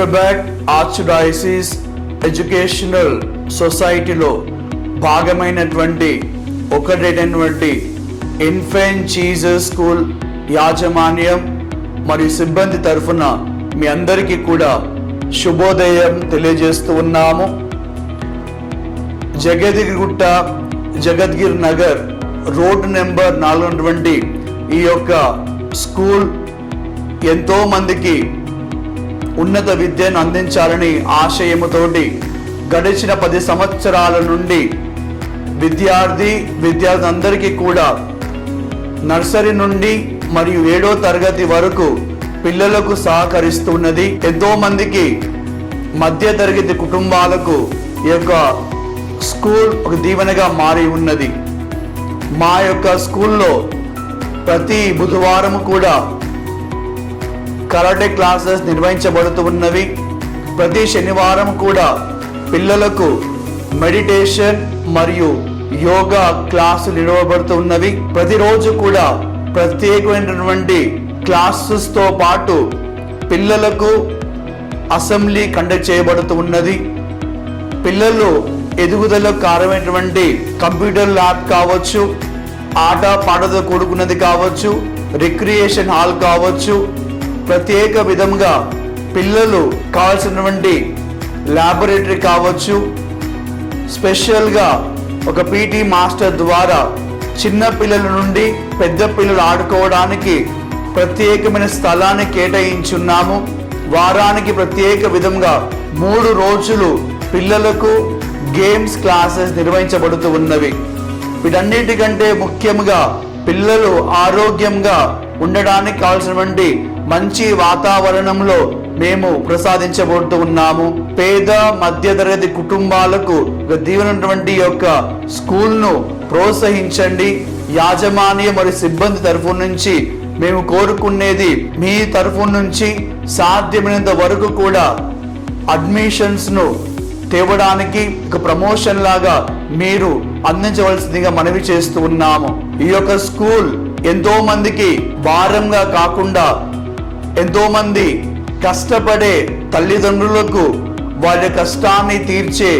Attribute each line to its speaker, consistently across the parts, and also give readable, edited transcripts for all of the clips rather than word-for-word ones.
Speaker 1: Hyderabad arch-diocese educational సొసైటీలో భాగమైనటువంటి ఒకటైనటువంటి infant Jesus school యాజమాన్యం మరియు సిబ్బంది తరఫున మీ అందరికీ కూడా శుభోదయం తెలియజేస్తూ ఉన్నాము. జగద్గిరిగుట్ట జగద్గిరి నగర్ రోడ్ నెంబర్ 4 ఉన్నటువంటి ఈ యొక్క స్కూల్ ఎంతో మందికి ఉన్నత విద్యను అందించాలని ఆశయముతోటి గడిచిన 10 సంవత్సరాల నుండి విద్యార్థులందరికీ కూడా నర్సరీ నుండి మరియు 7వ తరగతి వరకు పిల్లలకు సహకరిస్తున్నది. ఎంతో మందికి మధ్య తరగతి కుటుంబాలకు ఈ యొక్క స్కూల్ ఒక దీవెనగా మారి ఉన్నది. మా యొక్క స్కూల్లో ప్రతి బుధవారం కూడా కరాటే క్లాసెస్ నిర్వహించబడుతూ ఉన్నవి. ప్రతి శనివారం కూడా పిల్లలకు మెడిటేషన్ మరియు యోగా క్లాసులు నిర్వహించబడుతూ ఉన్నవి. ప్రతిరోజు కూడా ప్రత్యేకమైనటువంటి క్లాసెస్తో పాటు పిల్లలకు అసెంబ్లీ కండక్ట్ చేయబడుతూ ఉన్నది. పిల్లలు ఎదుగుదలకు కారణమైనటువంటి కంప్యూటర్ ల్యాబ్ కావచ్చు, ఆట పాటతో కూడుకున్నది కావచ్చు, రిక్రియేషన్ హాల్ కావచ్చు, ప్రత్యేక విధంగా పిల్లలు కావాల్సినటువంటి ల్యాబొరేటరీ కావచ్చు, స్పెషల్గా ఒక పీటీ మాస్టర్ ద్వారా చిన్న పిల్లల నుండి పెద్ద పిల్లలు ఆడుకోవడానికి ప్రత్యేకమైన స్థలాన్ని కేటాయించున్నాము. వారానికి ప్రత్యేక విధంగా 3 రోజులు పిల్లలకు గేమ్స్ క్లాసెస్ నిర్వహించబడుతూ ఉన్నవి. వీటన్నిటికంటే ముఖ్యంగా పిల్లలు ఆరోగ్యంగా ఉండడానికి కావాల్సినటువంటి మంచి వాతావరణంలో మేము ప్రసాదించబడుతూ ఉన్నాము. పేద మధ్యతరగతి కుటుంబాలకు దీవెనటువంటి యొక్క స్కూల్ను ప్రోత్సహించండి. యాజమాన్యం మరియు సిబ్బంది తరఫు నుంచి మేము కోరుకునేది మీ తరఫు నుంచి సాధ్యమైనంత వరకు కూడా అడ్మిషన్స్ను తేవడానికి ఒక ప్రమోషన్ లాగా మీరు అందించవలసిందిగా మనవి చేస్తూ ఉన్నాము. ఈ యొక్క స్కూల్ ఎంతో మందికి భారంగా కాకుండా ఎంతో మంది కష్టపడే తల్లిదండ్రులకు వారి కష్టాన్ని తీర్చే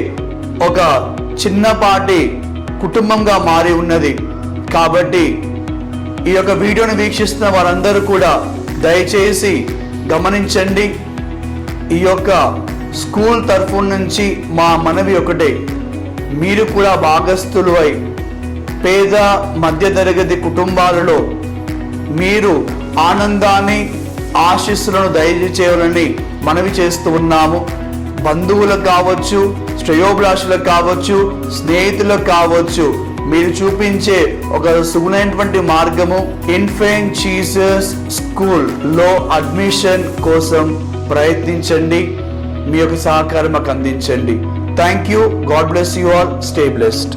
Speaker 1: ఒక చిన్నపాటి కుటుంబంగా మారి ఉన్నది. కాబట్టి ఈ యొక్క వీడియోని వీక్షిస్తున్న వారందరూ కూడా దయచేసి గమనించండి. ఈ యొక్క స్కూల్ తరఫు నుంచి మా మనవి ఒకటే, మీరు కూడా భాగస్థులు అయి పేద మధ్యతరగతి కుటుంబాలలో మీరు ఆనందాన్ని ఆశీస్సులను దయచేయాలని మనవి చేస్తూ ఉన్నాము. బంధువులకు కావచ్చు, శ్రేయోభిలాషులకు కావచ్చు, స్నేహితులకు కావచ్చు, మీరు చూపించే ఒక సుగుణమైనటువంటి మార్గము ఇన్ఫెంట్ జీసస్ స్కూల్ లో అడ్మిషన్ కోసం ప్రయత్నించండి. మీ యొక్క సహకారం మాకు అందించండి. Thank you. God bless you all. Stay blessed.